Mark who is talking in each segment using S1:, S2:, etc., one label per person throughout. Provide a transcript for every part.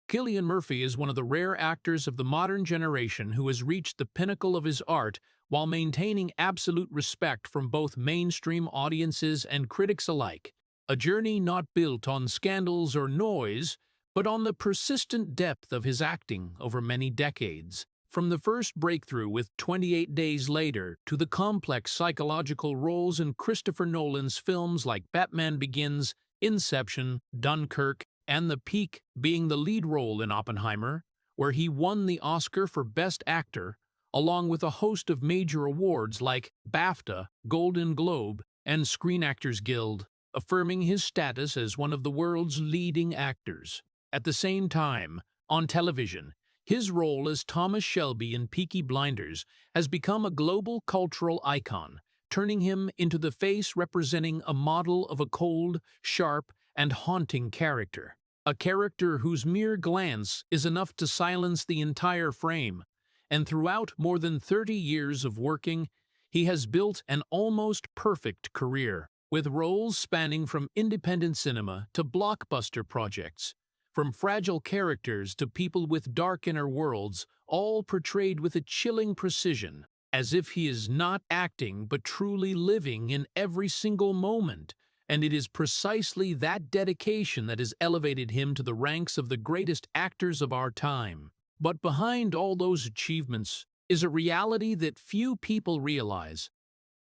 S1: Cillian Murphy is one of the rare actors of the modern generation who has reached the pinnacle of his art while maintaining absolute respect from both mainstream audiences and critics alike. A journey not built on scandals or noise, but on the persistent depth of his acting over many decades. From the first breakthrough with 28 Days Later to the complex psychological roles in Christopher Nolan's films like Batman Begins, Inception, Dunkirk, and The Peak being the lead role in Oppenheimer, where he won the Oscar for Best Actor, along with a host of major awards like BAFTA, Golden Globe, and Screen Actors Guild, affirming his status as one of the world's leading actors. At the same time, on television, his role as Thomas Shelby in Peaky Blinders has become a global cultural icon, turning him into the face representing a model of a cold, sharp, and haunting character. A character whose mere glance is enough to silence the entire frame, and throughout more than 30 years of working, he has built an almost perfect career, with roles spanning from independent cinema to blockbuster projects. From fragile characters to people with dark inner worlds, all portrayed with a chilling precision, as if he is not acting but truly living in every single moment. And it is precisely that dedication that has elevated him to the ranks of the greatest actors of our time. But behind all those achievements is a reality that few people realize.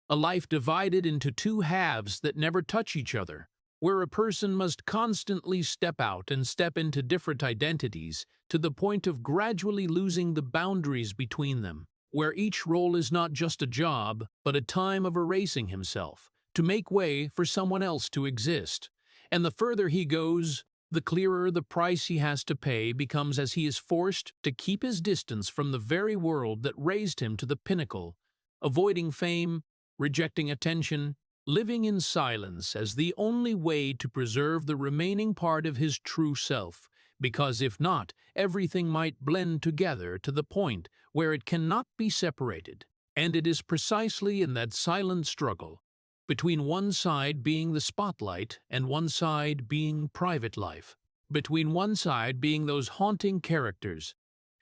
S1: A life divided into two halves that never touch each other, where a person must constantly step out and step into different identities to the point of gradually losing the boundaries between them, where each role is not just a job, but a time of erasing himself, to make way for someone else to exist. And the further he goes, the clearer the price he has to pay becomes as he is forced to keep his distance from the very world that raised him to the pinnacle, avoiding fame, rejecting attention, living in silence as the only way to preserve the remaining part of his true self, because if not, everything might blend together to the point where it cannot be separated. And it is precisely in that silent struggle, between one side being the spotlight and one side being private life, between one side being those haunting characters,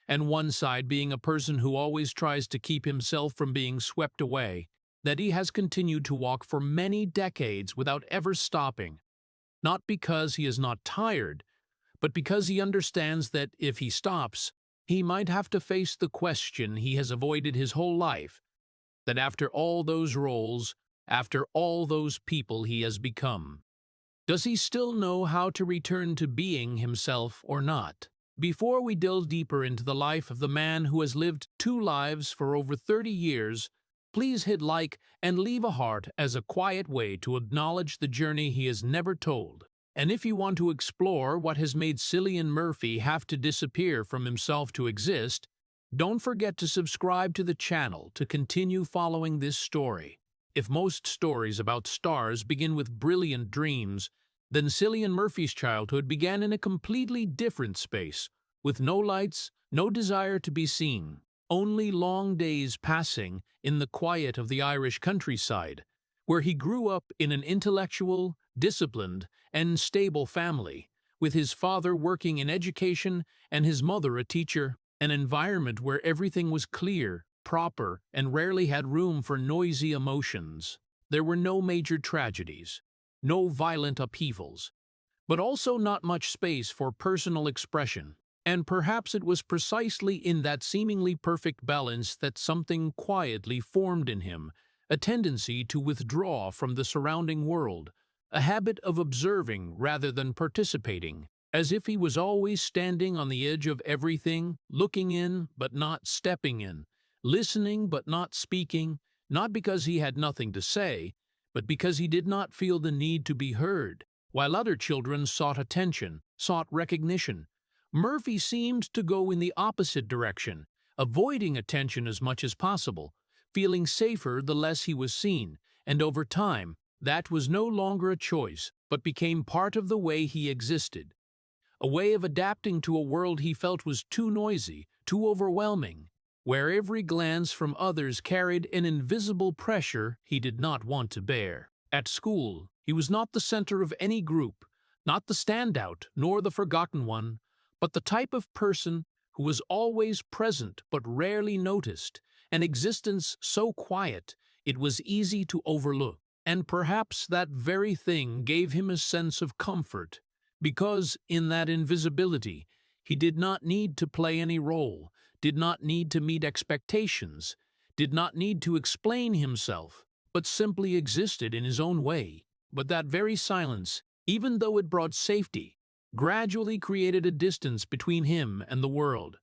S1: and one side being a person who always tries to keep himself from being swept away, that he has continued to walk for many decades without ever stopping, not because he is not tired, but because he understands that if he stops, he might have to face the question he has avoided his whole life, that after all those roles, after all those people he has become, does he still know how to return to being himself or not? Before we delve deeper into the life of the man who has lived two lives for over 30 years, please hit like and leave a heart as a quiet way to acknowledge the journey he has never told. And if you want to explore what has made Cillian Murphy have to disappear from himself to exist, don't forget to subscribe to the channel to continue following this story. If most stories about stars begin with brilliant dreams, then Cillian Murphy's childhood began in a completely different space, with no lights, no desire to be seen, only long days passing in the quiet of the Irish countryside, where he grew up in an intellectual, disciplined, and stable family, with his father working in education and his mother a teacher, an environment where everything was clear, proper, and rarely had room for noisy emotions. There were no major tragedies, no violent upheavals, but also not much space for personal expression. And perhaps it was precisely in that seemingly perfect balance that something quietly formed in him, a tendency to withdraw from the surrounding world, a habit of observing rather than participating, as if he was always standing on the edge of everything, looking in but not stepping in, listening but not speaking, not because he had nothing to say, but because he did not feel the need to be heard. While other children sought attention, sought recognition, Murphy seemed to go in the opposite direction, avoiding attention as much as possible, feeling safer the less he was seen, and over time, that was no longer a choice, but became part of the way he existed. A way of adapting to a world he felt was too noisy, too overwhelming, where every glance from others carried an invisible pressure he did not want to bear. At school, he was not the center of any group, not the standout, nor the forgotten one, but the type of person who was always present but rarely noticed, an existence so quiet it was easy to overlook. And perhaps that very thing gave him a sense of comfort, because in that invisibility he did not need to play any role, did not need to meet expectations, did not need to explain himself, but simply existed in his own way. But that very silence, even though it brought safety, gradually created a distance between him and the world.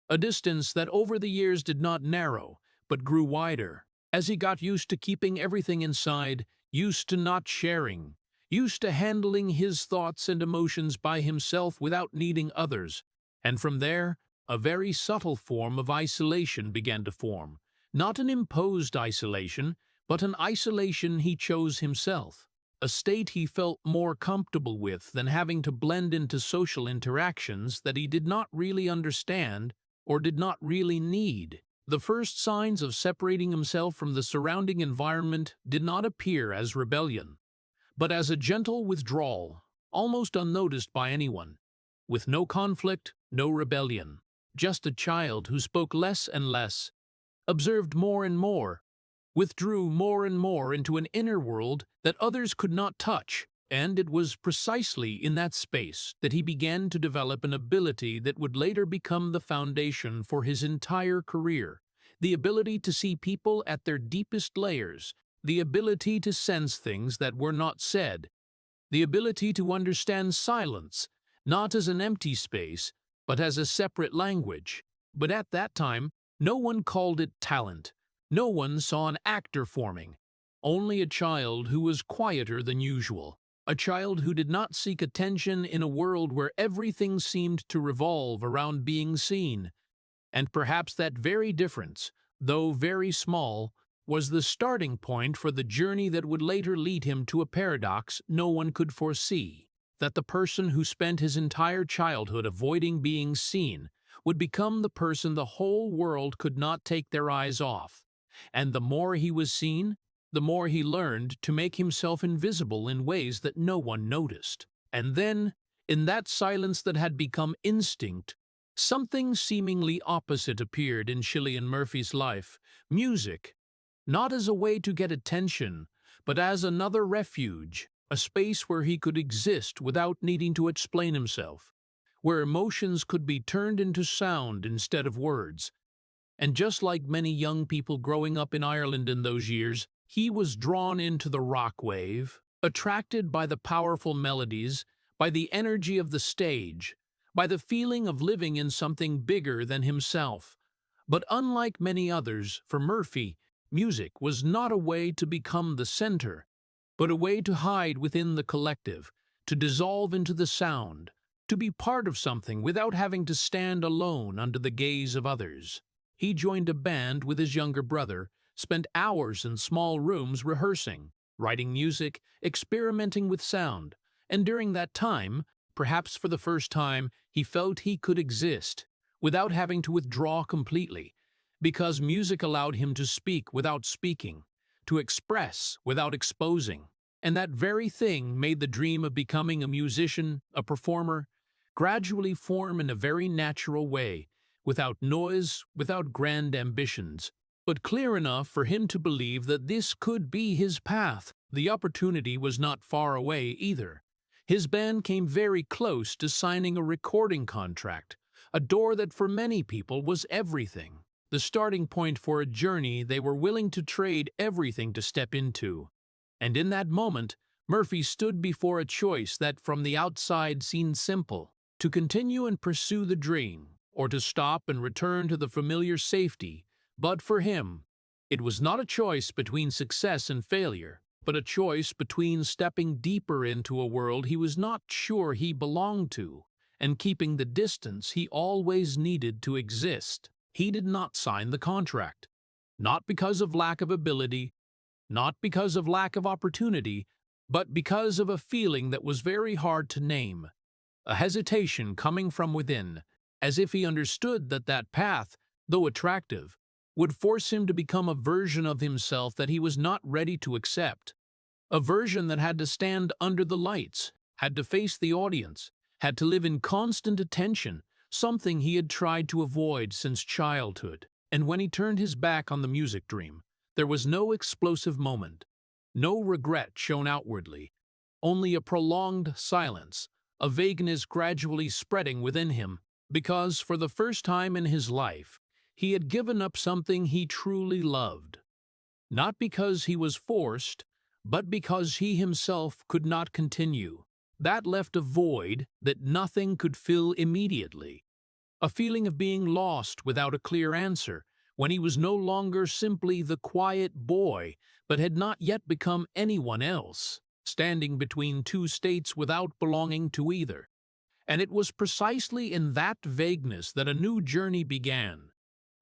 S1: A distance that over the years did not narrow, but grew wider, as he got used to keeping everything inside, used to not sharing, used to handling his thoughts and emotions by himself without needing others. And from there, a very subtle form of isolation began to form. Not an imposed isolation, but an isolation he chose himself. A state he felt more comfortable with than having to blend into social interactions that he did not really understand or did not really need. The first signs of separating himself from the surrounding environment did not appear as rebellion, but as a gentle withdrawal, almost unnoticed by anyone. With no conflict, no rebellion, just a child who spoke less and less, observed more and more, withdrew more and more into an inner world that others could not touch. And it was precisely in that space that he began to develop an ability that would later become the foundation for his entire career. The ability to see people at their deepest layers, the ability to sense things that were not said, the ability to understand silence, not as an empty space, but as a separate language. But at that time, no one called it talent. No one saw an actor forming. Only a child who was quieter than usual. A child who did not seek attention in a world where everything seemed to revolve around being seen. And perhaps that very difference, though very small, was the starting point for the journey that would later lead him to a paradox no one could foresee. That the person who spent his entire childhood avoiding being seen would become the person the whole world could not take their eyes off. And the more he was seen, the more he learned to make himself invisible in ways that no one noticed. And then, in that silence that had become instinct, something seemingly opposite appeared in Cillian Murphy's life: music. Not as a way to get attention, but as another refuge, a space where he could exist without needing to explain himself, where emotions could be turned into sound instead of words. And just like many young people growing up in Ireland in those years, he was drawn into the rock wave, attracted by the powerful melodies, by the energy of the stage, by the feeling of living in something bigger than himself. But unlike many others, for Murphy, music was not a way to become the center, but a way to hide within the collective, to dissolve into the sound, to be part of something without having to stand alone under the gaze of others. He joined a band with his younger brother, spent hours in small rooms rehearsing, writing music, experimenting with sound, and during that time, perhaps for the first time, he felt he could exist, without having to withdraw completely, because music allowed him to speak without speaking, to express without exposing. And that very thing made the dream of becoming a musician, a performer, gradually form in a very natural way, without noise, without grand ambitions, but clear enough for him to believe that this could be his path. The opportunity was not far away either. His band came very close to signing a recording contract, a door that for many people was everything, the starting point for a journey they were willing to trade everything to step into. And in that moment, Murphy stood before a choice that from the outside seemed simple: to continue and pursue the dream, or to stop and return to the familiar safety. But for him, it was not a choice between success and failure, but a choice between stepping deeper into a world he was not sure he belonged to, and keeping the distance he always needed to exist. He did not sign the contract, not because of lack of ability, not because of lack of opportunity, but because of a feeling that was very hard to name, a hesitation coming from within, as if he understood that that path, though attractive, would force him to become a version of himself that he was not ready to accept, a version that had to stand under the lights, had to face the audience, had to live in constant attention, something he had tried to avoid since childhood. And when he turned his back on the music dream, there was no explosive moment, no regret shown outwardly, only a prolonged silence, a vagueness gradually spreading within him, because for the first time in his life, he had given up something he truly loved. Not because he was forced, but because he himself could not continue. That left a void that nothing could fill immediately, a feeling of being lost without a clear answer, when he was no longer simply the quiet boy, but had not yet become anyone else, standing between two states without belonging to either. And it was precisely in that vagueness that a new journey began,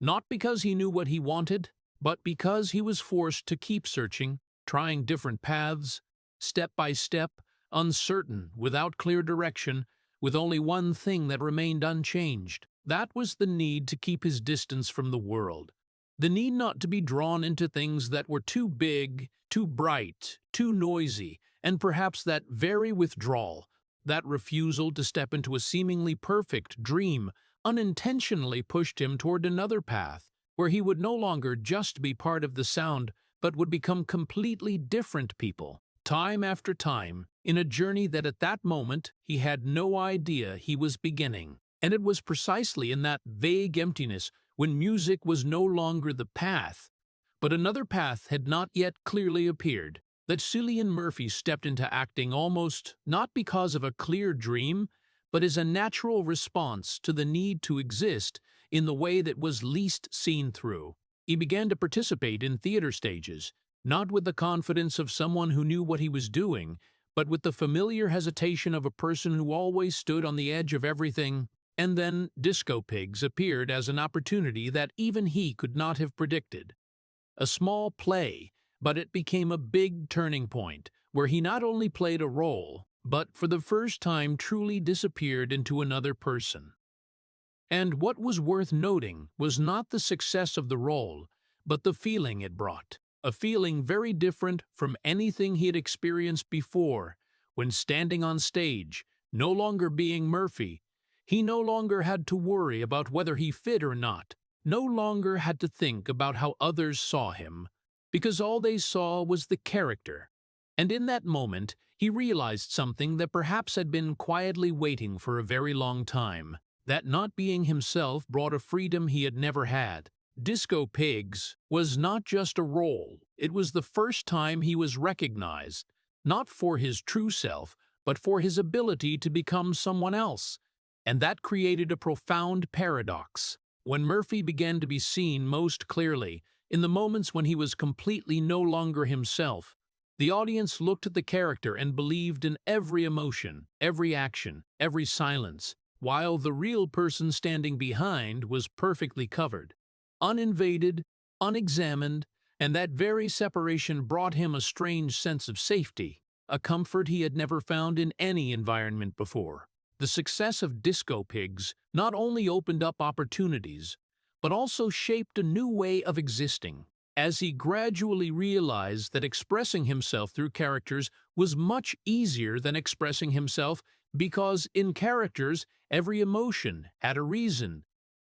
S1: not because he knew what he wanted, but because he was forced to keep searching, trying different paths, step by step, uncertain, without clear direction, with only one thing that remained unchanged. That was the need to keep his distance from the world, the need not to be drawn into things that were too big, too bright, too noisy, and perhaps that very withdrawal, that refusal to step into a seemingly perfect dream, unintentionally pushed him toward another path, where he would no longer just be part of the sound, but would become completely different people, time after time, in a journey that at that moment he had no idea he was beginning. And it was precisely in that vague emptiness, when music was no longer the path, but another path had not yet clearly appeared, that Cillian Murphy stepped into acting, almost not because of a clear dream, but as a natural response to the need to exist in the way that was least seen through. He began to participate in theater stages, not with the confidence of someone who knew what he was doing, but with the familiar hesitation of a person who always stood on the edge of everything. And then Disco Pigs appeared as an opportunity that even he could not have predicted. A small play, but it became a big turning point, where he not only played a role, but for the first time truly disappeared into another person. And what was worth noting was not the success of the role, but the feeling it brought, a feeling very different from anything he had experienced before, when standing on stage, no longer being Murphy. He no longer had to worry about whether he fit or not, no longer had to think about how others saw him, because all they saw was the character. And in that moment, he realized something that perhaps had been quietly waiting for a very long time, that not being himself brought a freedom he had never had. Disco Pigs was not just a role, it was the first time he was recognized, not for his true self, but for his ability to become someone else. And that created a profound paradox. When Murphy began to be seen most clearly, in the moments when he was completely no longer himself, the audience looked at the character and believed in every emotion, every action, every silence, while the real person standing behind was perfectly covered, uninvaded, unexamined, and that very separation brought him a strange sense of safety, a comfort he had never found in any environment before. The success of Disco Pigs not only opened up opportunities, but also shaped a new way of existing, as he gradually realized that expressing himself through characters was much easier than expressing himself, because in characters every emotion had a reason,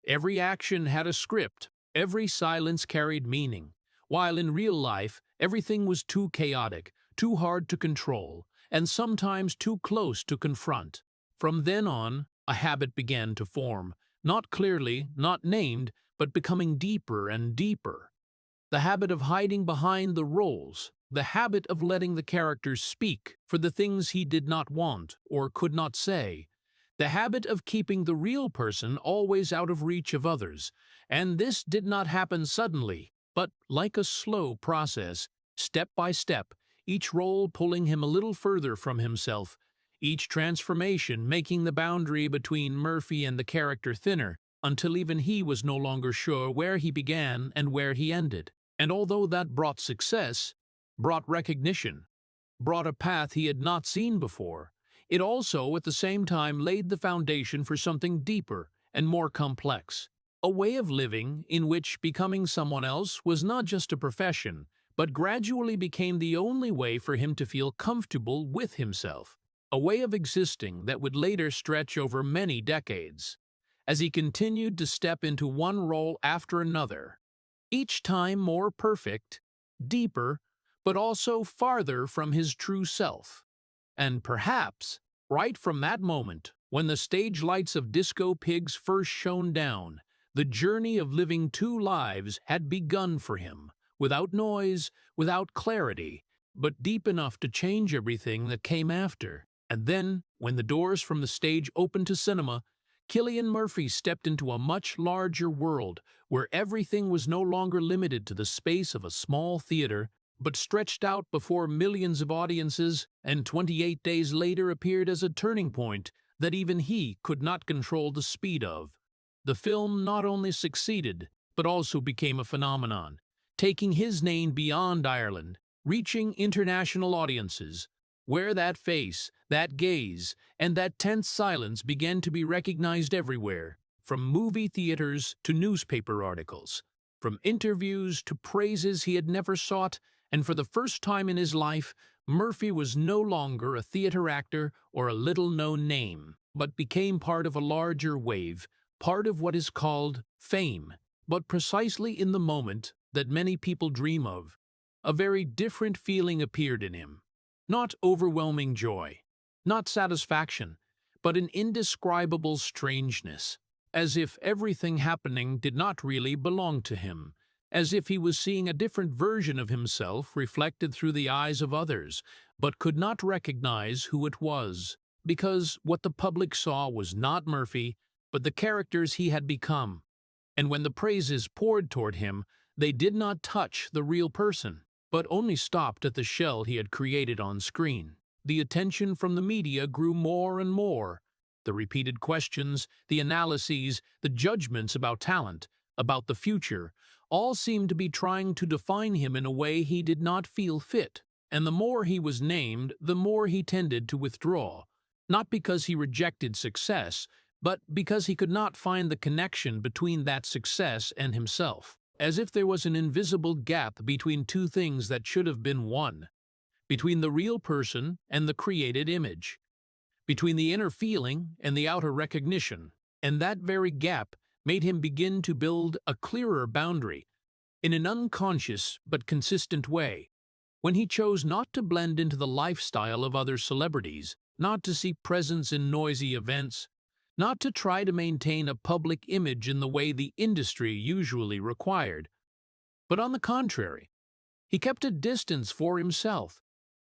S1: every action had a script, every silence carried meaning, while in real life everything was too chaotic, too hard to control, and sometimes too close to confront. From then on, a habit began to form, not clearly, not named, but becoming deeper and deeper. The habit of hiding behind the roles, the habit of letting the characters speak for the things he did not want or could not say, the habit of keeping the real person always out of reach of others. And this did not happen suddenly, but like a slow process, step by step, each role pulling him a little further from himself, each transformation making the boundary between Murphy and the character thinner, until even he was no longer sure where he began and where he ended. And although that brought success, brought recognition, brought a path he had not seen before, it also at the same time laid the foundation for something deeper and more complex, a way of living in which becoming someone else was not just a profession, but gradually became the only way for him to feel comfortable with himself. a way of existing that would later stretch over many decades. As he continued to step into one role after another, each time more perfect, deeper, but also farther from his true self. And perhaps, right from that moment, when the stage lights of Disco Pigs first shone down, the journey of living two lives had begun for him, without noise, without clarity, but deep enough to change everything that came after. And then, when the doors from the stage opened to cinema, Cillian Murphy stepped into a much larger world where everything was no longer limited to the space of a small theater, but stretched out before millions of audiences, and 28 days later appeared as a turning point that even he could not control the speed of. The film not only succeeded, but also became a phenomenon, taking his name beyond Ireland, reaching international audiences, where that face, that gaze, and that tense silence began to be recognized everywhere, from movie theaters to newspaper articles, from interviews to praises he had never sought, and for the first time in his life, Murphy was no longer a theater actor or a little-known name, but became part of a larger wave, part of what is called fame. But precisely in the moment that many people dream of, a very different feeling appeared in him. Not overwhelming joy, not satisfaction, but an indescribable strangeness, as if everything happening did not really belong to him, as if he was seeing a different version of himself reflected through the eyes of others, but could not recognize who it was, because what the public saw was not Murphy, but the characters he had become. And when the praises poured toward him, they did not touch the real person, but only stopped at the shell he had created on screen. The attention from the media grew more and more. The repeated questions, the analyses, the judgments about talent, about the future, all seemed to be trying to define him in a way he did not feel fit. And the more he was named, the more he tended to withdraw, not because he rejected success, but because he could not find the connection between that success and himself, as if there was an invisible gap between two things that should have been one, between the real person and the created image, between the inner feeling and the outer recognition, and that very gap made him begin to build a clearer boundary, in an unconscious but consistent way, when he chose not to blend into the lifestyle of other celebrities, not to seek presence in noisy events, not to try to maintain a public image in the way the industry usually required, but on the contrary, he kept a distance for himself,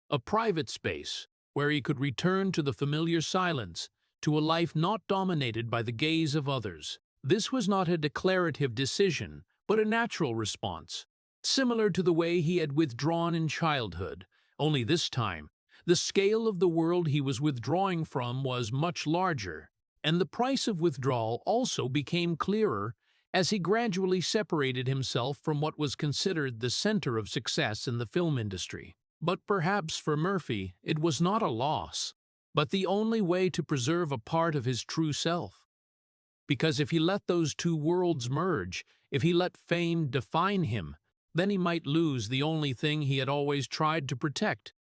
S1: a private space where he could return to the familiar silence, to a life not dominated by the gaze of others. This was not a declarative decision, but a natural response, similar to the way he had withdrawn in childhood, only this time, the scale of the world he was withdrawing from was much larger, and the price of withdrawal also became clearer as he gradually separated himself from what was considered the center of success in the film industry. But perhaps for Murphy, it was not a loss, but the only way to preserve a part of his true self. Because if he let those two worlds merge, if he let fame define him, then he might lose the only thing he had always tried to protect,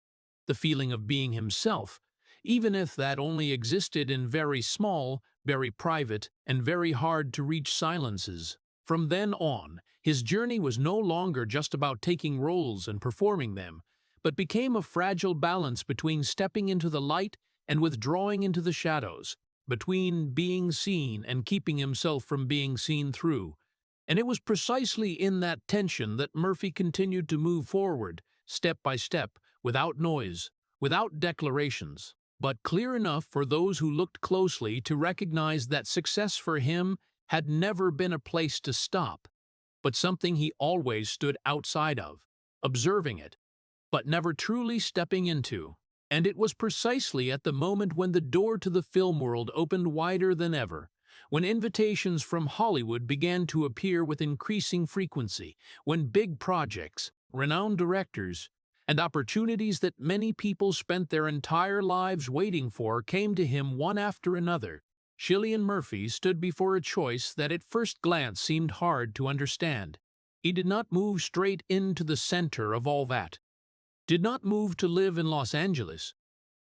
S1: the feeling of being himself, even if that only existed in very small, very private, and very hard-to-reach silences. From then on, his journey was no longer just about taking roles and performing them, but became a fragile balance between stepping into the light and withdrawing into the shadows, between being seen and keeping himself from being seen through. And it was precisely in that tension that Murphy continued to move forward, step by step, without noise, without declarations, but clear enough for those who looked closely to recognize that success for him had never been a place to stop, but something he always stood outside of, observing it, but never truly stepping into. And it was precisely at the moment when the door to the film world opened wider than ever, when invitations from Hollywood began to appear with increasing frequency, when big projects, renowned directors, and opportunities that many people spent their entire lives waiting for came to him one after another, Cillian Murphy stood before a choice that at first glance seemed hard to understand. He did not move straight into the center of all that, did not move to live in Los Angeles,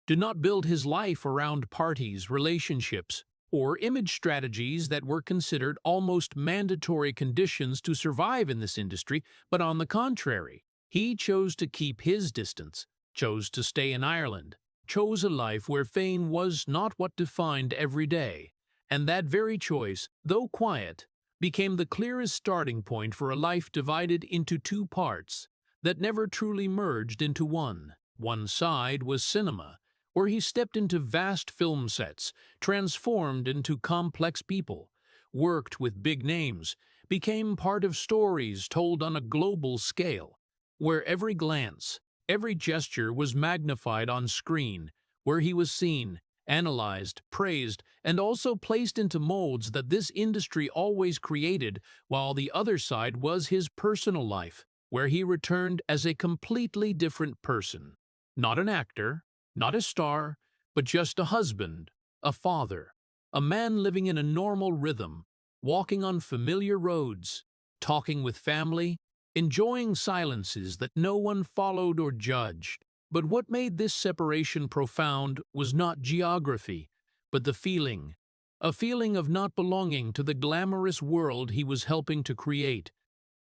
S1: did not build his life around parties, relationships, or image strategies that were considered almost mandatory conditions to survive in this industry, but on the contrary, he chose to keep his distance, chose to stay in Ireland, chose a life where fame was not what defined every day. And that very choice, though quiet, became the clearest starting point for a life divided into two parts that never truly merged into one. One side was cinema, where he stepped into vast film sets, transformed into complex people, worked with big names, became part of stories told on a global scale, where every glance, every gesture was magnified on screen, where he was seen, analyzed, praised, and also placed into molds that this industry always created, while the other side was his personal life, where he returned as a completely different person. Not an actor, not a star, but just a husband, a father, a man living in a normal rhythm, walking on familiar roads, talking with family, enjoying silences that no one followed or judged. But what made this separation profound was not geography, but the feeling, a feeling of not belonging to the glamorous world he was helping to create.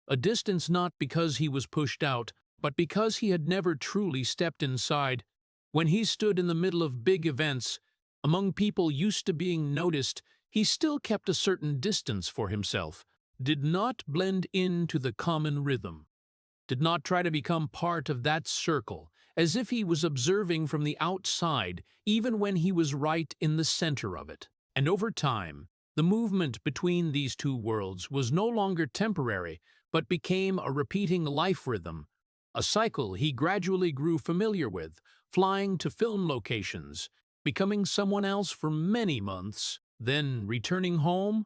S1: A distance not because he was pushed out, but because he had never truly stepped inside. When he stood in the middle of big events, among people used to being noticed, he still kept a certain distance for himself, did not blend into the common rhythm, did not try to become part of that circle, as if he was observing from the outside, even when he was right in the center of it. And over time, the movement between these two worlds was no longer temporary, but became a repeating life rhythm, a cycle he gradually grew familiar with, flying to film locations, becoming someone else for many months, then returning home,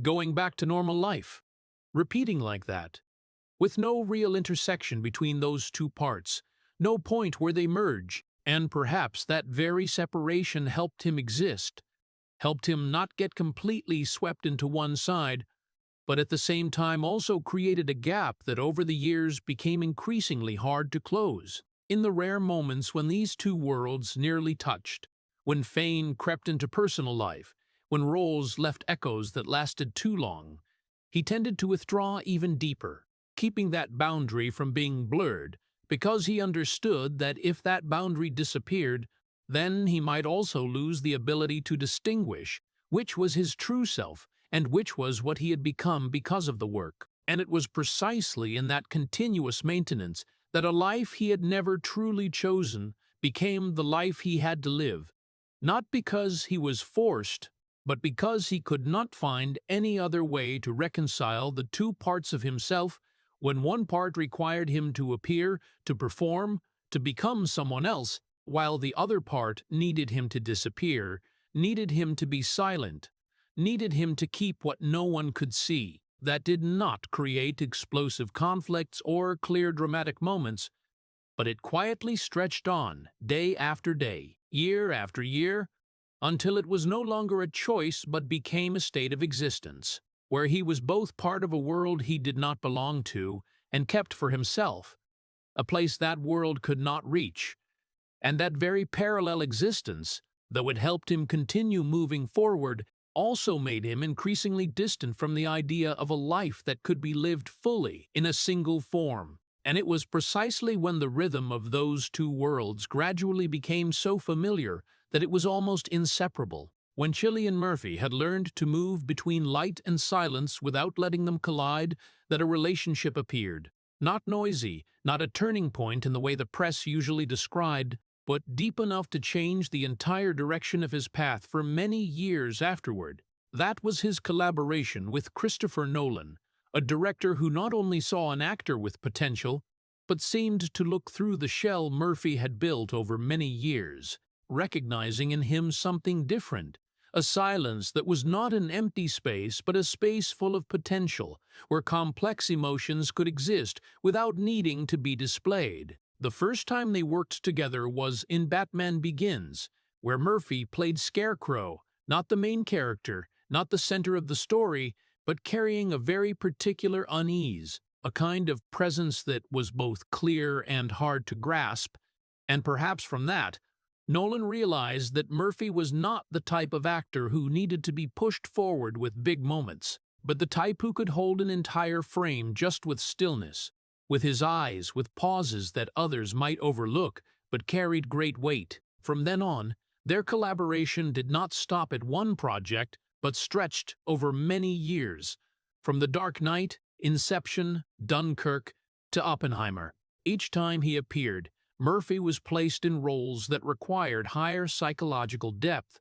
S1: going back to normal life, repeating like that, with no real intersection between those two parts, no point where they merge, and perhaps that very separation helped him exist, helped him not get completely swept into one side, but at the same time also created a gap that over the years became increasingly hard to close. In the rare moments when these two worlds nearly touched, when fame crept into personal life, when roles left echoes that lasted too long, he tended to withdraw even deeper, keeping that boundary from being blurred, because he understood that if that boundary disappeared, then he might also lose the ability to distinguish which was his true self and which was what he had become because of the work. And it was precisely in that continuous maintenance that a life he had never truly chosen became the life he had to live, not because he was forced, but because he could not find any other way to reconcile the two parts of himself when one part required him to appear, to perform, to become someone else, while the other part needed him to disappear, needed him to be silent, needed him to keep what no one could see. That did not create explosive conflicts or clear dramatic moments, but it quietly stretched on, day after day, year after year, until it was no longer a choice but became a state of existence, where he was both part of a world he did not belong to and kept for himself, a place that world could not reach. And that very parallel existence, though it helped him continue moving forward, also made him increasingly distant from the idea of a life that could be lived fully in a single form. And it was precisely when the rhythm of those two worlds gradually became so familiar that it was almost inseparable, when Cillian Murphy had learned to move between light and silence without letting them collide, that a relationship appeared. Not noisy, not a turning point in the way the press usually described, but deep enough to change the entire direction of his path for many years afterward. That was his collaboration with Christopher Nolan, a director who not only saw an actor with potential, but seemed to look through the shell Murphy had built over many years, recognizing in him something different, a silence that was not an empty space but a space full of potential, where complex emotions could exist without needing to be displayed. The first time they worked together was in Batman Begins, where Murphy played Scarecrow, not the main character, not the center of the story, but carrying a very particular unease, a kind of presence that was both clear and hard to grasp, and perhaps from that, Nolan realized that Murphy was not the type of actor who needed to be pushed forward with big moments, but the type who could hold an entire frame just with stillness, with his eyes, with pauses that others might overlook but carried great weight. From then on, their collaboration did not stop at one project, but stretched over many years. From The Dark Knight, Inception, Dunkirk, to Oppenheimer. Each time he appeared, Murphy was placed in roles that required higher psychological depth,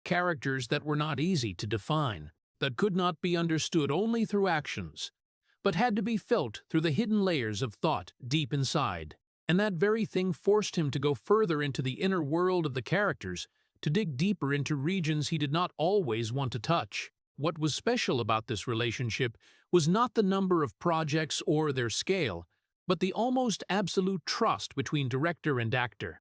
S1: characters that were not easy to define, that could not be understood only through actions, but had to be felt through the hidden layers of thought deep inside. And that very thing forced him to go further into the inner world of the characters, to dig deeper into regions he did not always want to touch. What was special about this relationship was not the number of projects or their scale, but the almost absolute trust between director and actor.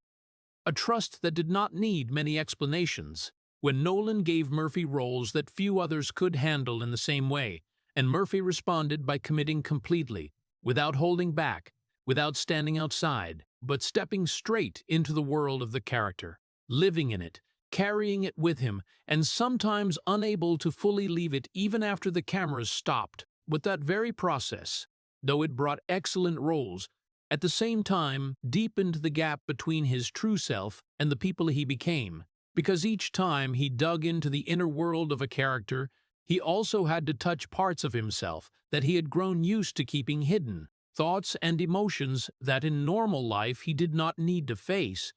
S1: A trust that did not need many explanations. When Nolan gave Murphy roles that few others could handle in the same way, and Murphy responded by committing completely, without holding back, without standing outside, but stepping straight into the world of the character, living in it, carrying it with him, and sometimes unable to fully leave it even after the cameras stopped. With that very process, though it brought excellent roles, at the same time deepened the gap between his true self and the people he became, because each time he dug into the inner world of a character, he also had to touch parts of himself that he had grown used to keeping hidden, thoughts and emotions that in normal life he did not need to face,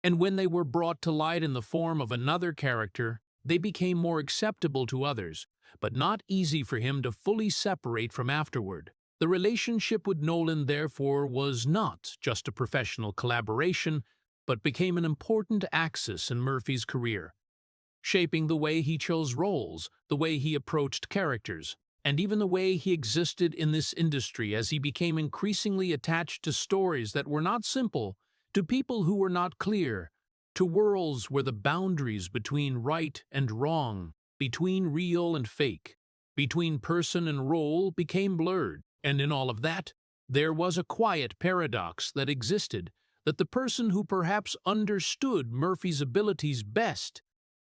S1: and when they were brought to light in the form of another character, they became more acceptable to others, but not easy for him to fully separate from afterward. The relationship with Nolan, therefore, was not just a professional collaboration, but became an important axis in Murphy's career, shaping the way he chose roles, the way he approached characters, and even the way he existed in this industry as he became increasingly attached to stories that were not simple, to people who were not clear, to worlds where the boundaries between right and wrong, between real and fake, between person and role became blurred. And in all of that, there was a quiet paradox that existed, that the person who perhaps understood Murphy's abilities best,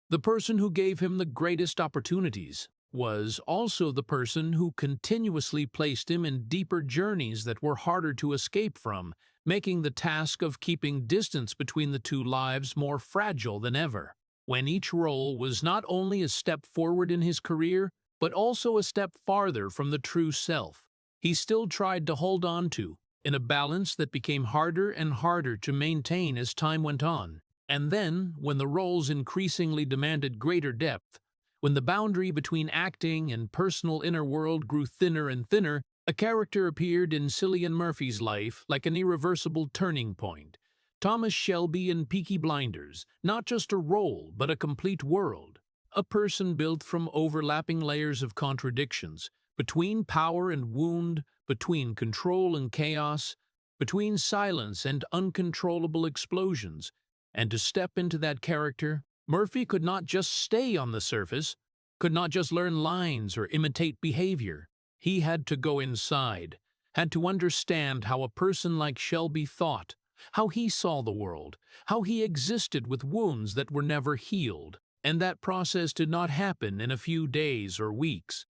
S1: the person who gave him the greatest opportunities, was also the person who continuously placed him in deeper journeys that were harder to escape from, making the task of keeping distance between the two lives more fragile than ever. When each role was not only a step forward in his career, but also a step farther from the true self, he still tried to hold on to, in a balance that became harder and harder to maintain as time went on. And then, when the roles increasingly demanded greater depth, when the boundary between acting and personal inner world grew thinner and thinner, a character appeared in Cillian Murphy's life like an irreversible turning point. Thomas Shelby in Peaky Blinders, not just a role, but a complete world. A person built from overlapping layers of contradictions, between power and wound, between control and chaos, between silence and uncontrollable explosions. And to step into that character, Murphy could not just stay on the surface, could not just learn lines or imitate behavior. He had to go inside, had to understand how a person like Shelby thought, how he saw the world, how he existed with wounds that were never healed. And that process did not happen in a few days or weeks,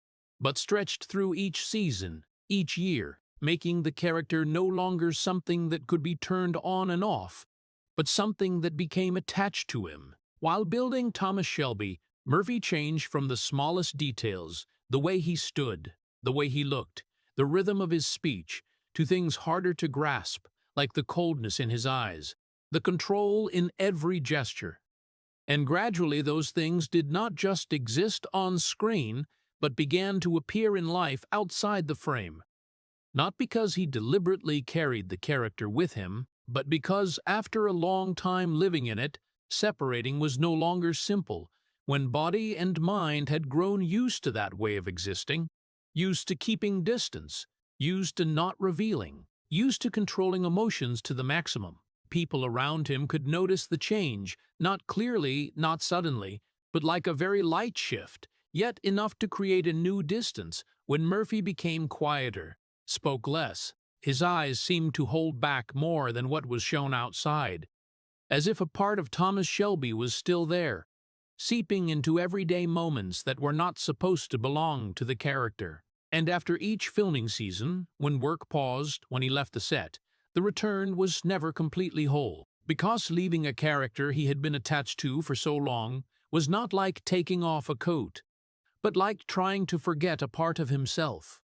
S1: but stretched through each season, each year, making the character no longer something that could be turned on and off, but something that became attached to him. While building Thomas Shelby, Murphy changed from the smallest details, the way he stood, the way he looked, the rhythm of his speech, to things harder to grasp, like the coldness in his eyes, the control in every gesture. And gradually those things did not just exist on screen, but began to appear in life outside the frame. Not because he deliberately carried the character with him, but because after a long time living in it, separating was no longer simple, when body and mind had grown used to that way of existing, used to keeping distance, used to not revealing, used to controlling emotions to the maximum. People around him could notice the change, not clearly, not suddenly, but like a very light shift, yet enough to create a new distance. When Murphy became quieter, spoke less, his eyes seemed to hold back more than what was shown outside. as if a part of Thomas Shelby was still there, seeping into everyday moments that were not supposed to belong to the character. And after each filming season, when work paused, when he left the set, the return was never completely whole, because leaving a character he had been attached to for so long was not like taking off a coat, but like trying to forget a part of himself,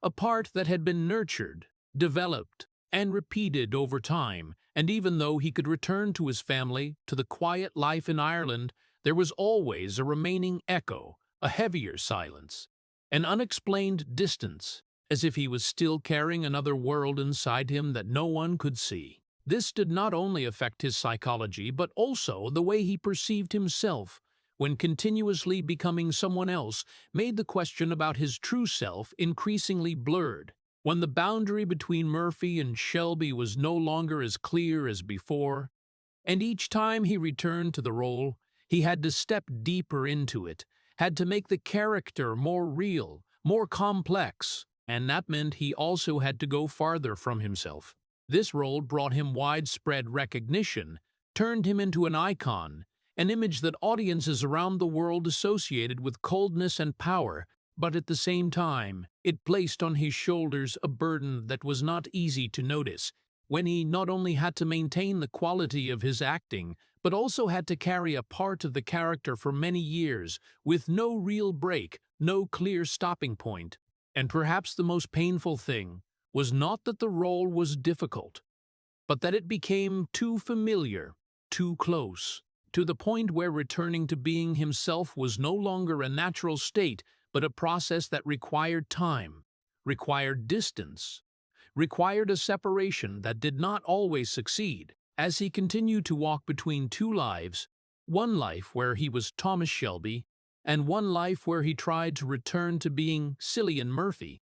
S1: a part that had been nurtured, developed, and repeated over time. And even though he could return to his family, to the quiet life in Ireland, there was always a remaining echo, a heavier silence, an unexplained distance, as if he was still carrying another world inside him that no one could see. This did not only affect his psychology, but also the way he perceived himself, when continuously becoming someone else made the question about his true self increasingly blurred. When the boundary between Murphy and Shelby was no longer as clear as before, and each time he returned to the role, he had to step deeper into it, had to make the character more real, more complex, and that meant he also had to go farther from himself. This role brought him widespread recognition, turned him into an icon, an image that audiences around the world associated with coldness and power, but at the same time, it placed on his shoulders a burden that was not easy to notice, when he not only had to maintain the quality of his acting, but also had to carry a part of the character for many years, with no real break, no clear stopping point. And perhaps the most painful thing was not that the role was difficult, but that it became too familiar, too close, to the point where returning to being himself was no longer a natural state, but a process that required time, required distance, required a separation that did not always succeed. As he continued to walk between two lives, one life where he was Thomas Shelby, and one life where he tried to return to being Cillian Murphy.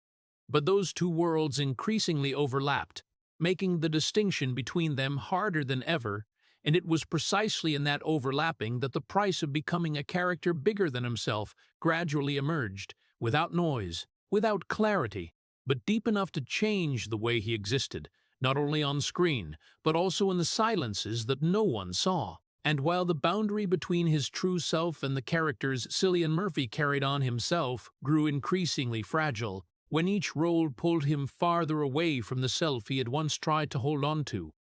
S1: But those two worlds increasingly overlapped, making the distinction between them harder than ever, and it was precisely in that overlapping that the price of becoming a character bigger than himself gradually emerged, without noise, without clarity, but deep enough to change the way he existed, not only on screen, but also in the silences that no one saw. And while the boundary between his true self and the characters Cillian Murphy carried on himself grew increasingly fragile, when each role pulled him farther away from the self he had once tried to hold on to,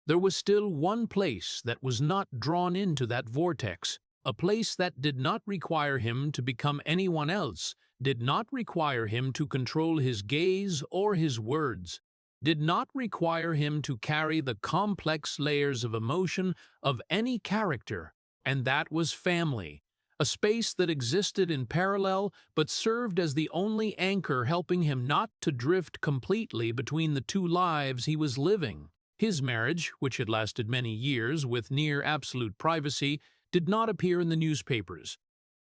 S1: there was still one place that was not drawn into that vortex, a place that did not require him to become anyone else, did not require him to control his gaze or his words, did not require him to carry the complex layers of emotion of any character, and that was family, a space that existed in parallel but served as the only anchor helping him not to drift completely between the two lives he was living. His marriage, which had lasted many years with near absolute privacy, did not appear in the newspapers,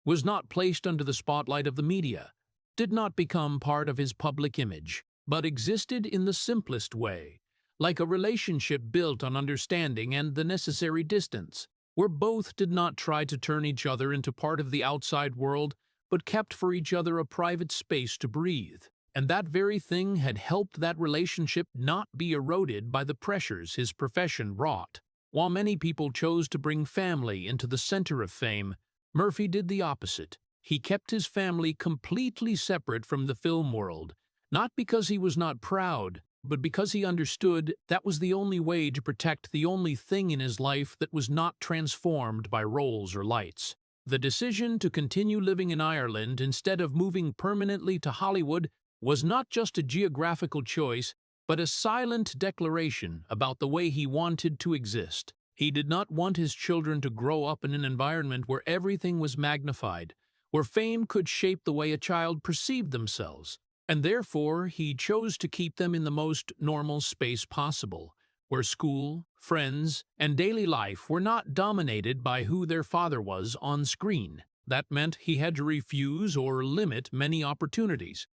S1: was not placed under the spotlight of the media, did not become part of his public image, but existed in the simplest way, like a relationship built on understanding and the necessary distance, where both did not try to turn each other into part of the outside world, but kept for each other a private space to breathe. And that very thing had helped that relationship not be eroded by the pressures his profession brought. While many people chose to bring family into the center of fame, Murphy did the opposite. He kept his family completely separate from the film world, not because he was not proud, but because he understood that was the only way to protect the only thing in his life that was not transformed by roles or lights. The decision to continue living in Ireland instead of moving permanently to Hollywood was not just a geographical choice, but a silent declaration about the way he wanted to exist. He did not want his children to grow up in an environment where everything was magnified, where fame could shape the way a child perceived themselves, and therefore he chose to keep them in the most normal space possible, where school, friends, and daily life were not dominated by who their father was on screen. That meant he had to refuse or limit many opportunities,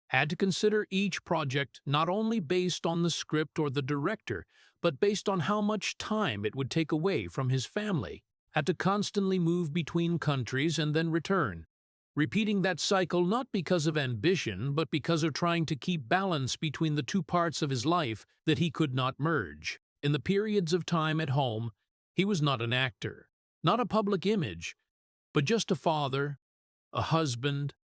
S1: had to consider each project not only based on the script or the director, but based on how much time it would take away from his family, had to constantly move between countries and then return, repeating that cycle not because of ambition, but because of trying to keep balance between the two parts of his life that he could not merge. In the periods of time at home, He was not an actor, not a public image, but just a father, a husband,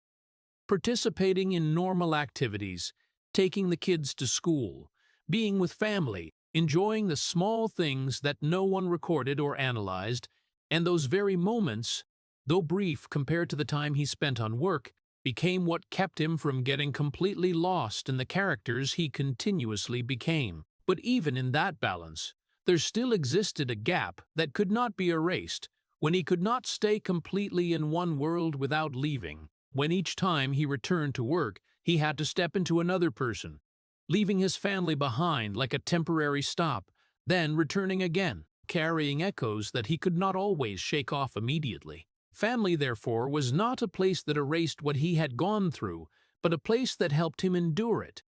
S1: participating in normal activities, taking the kids to school, being with family, enjoying the small things that no one recorded or analyzed, and those very moments, though brief compared to the time he spent on work, became what kept him from getting completely lost in the characters he continuously became. But even in that balance, there still existed a gap that could not be erased, when he could not stay completely in one world without leaving. When each time he returned to work, he had to step into another person, leaving his family behind like a temporary stop, then returning again, carrying echoes that he could not always shake off immediately. Family, therefore, was not a place that erased what he had gone through, but a place that helped him endure it.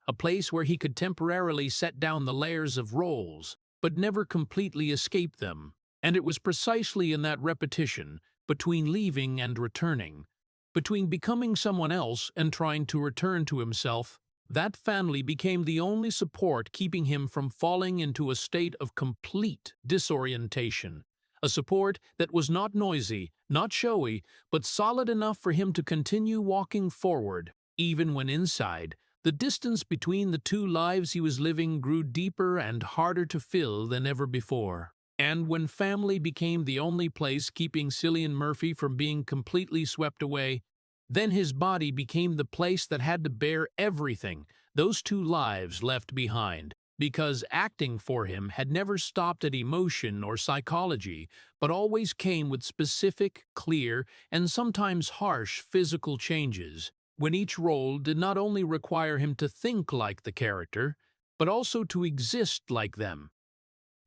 S1: A place where he could temporarily set down the layers of roles, but never completely escape them. And it was precisely in that repetition, between leaving and returning, between becoming someone else and trying to return to himself, that family became the only support keeping him from falling into a state of complete disorientation. A support that was not noisy, not showy, but solid enough for him to continue walking forward, even when inside, the distance between the two lives he was living grew deeper and harder to fill than ever before. And when family became the only place keeping Cillian Murphy from being completely swept away, then his body became the place that had to bear everything those two lives left behind. Because acting for him had never stopped at emotion or psychology, but always came with specific, clear, and sometimes harsh physical changes, when each role did not only require him to think like the character, but also to exist like them,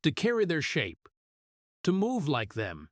S1: to carry their shape, to move like them,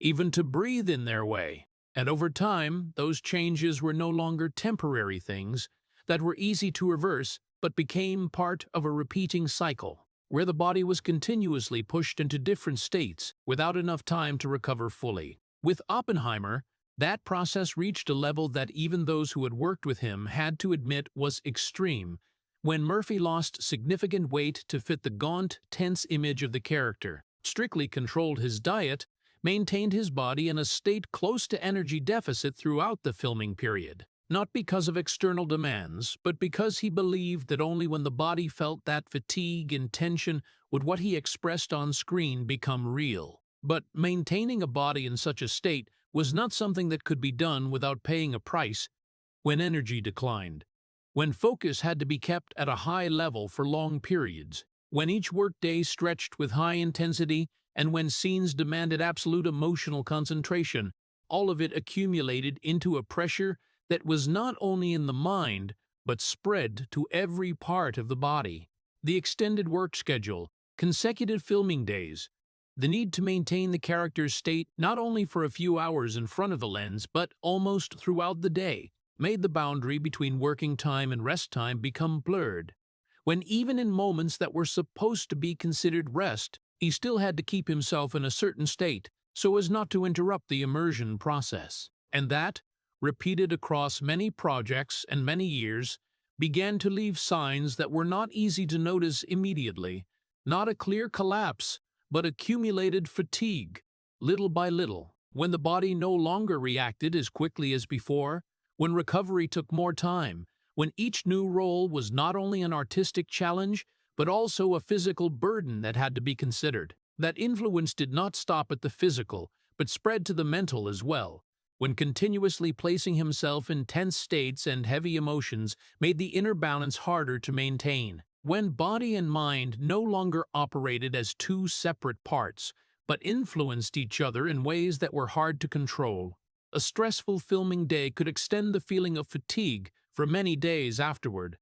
S1: even to breathe in their way. And over time, those changes were no longer temporary things that were easy to reverse, but became part of a repeating cycle, where the body was continuously pushed into different states without enough time to recover fully. With Oppenheimer, that process reached a level that even those who had worked with him had to admit was extreme, when Murphy lost significant weight to fit the gaunt, tense image of the character, strictly controlled his diet, maintained his body in a state close to energy deficit throughout the filming period, not because of external demands, but because he believed that only when the body felt that fatigue and tension would what he expressed on screen become real. But maintaining a body in such a state was not something that could be done without paying a price when energy declined, when focus had to be kept at a high level for long periods, when each workday stretched with high intensity, and when scenes demanded absolute emotional concentration. All of it accumulated into a pressure that was not only in the mind, but spread to every part of the body. The extended work schedule, consecutive filming days, the need to maintain the character's state not only for a few hours in front of the lens, but almost throughout the day, made the boundary between working time and rest time become blurred. When even in moments that were supposed to be considered rest, he still had to keep himself in a certain state so as not to interrupt the immersion process. And that, repeated across many projects and many years, began to leave signs that were not easy to notice immediately. Not a clear collapse, but accumulated fatigue, little by little. When the body no longer reacted as quickly as before, when recovery took more time, when each new role was not only an artistic challenge, but also a physical burden that had to be considered. That influence did not stop at the physical, but spread to the mental as well, when continuously placing himself in tense states and heavy emotions made the inner balance harder to maintain. When body and mind no longer operated as two separate parts, but influenced each other in ways that were hard to control. A stressful filming day could extend the feeling of fatigue for many days afterward.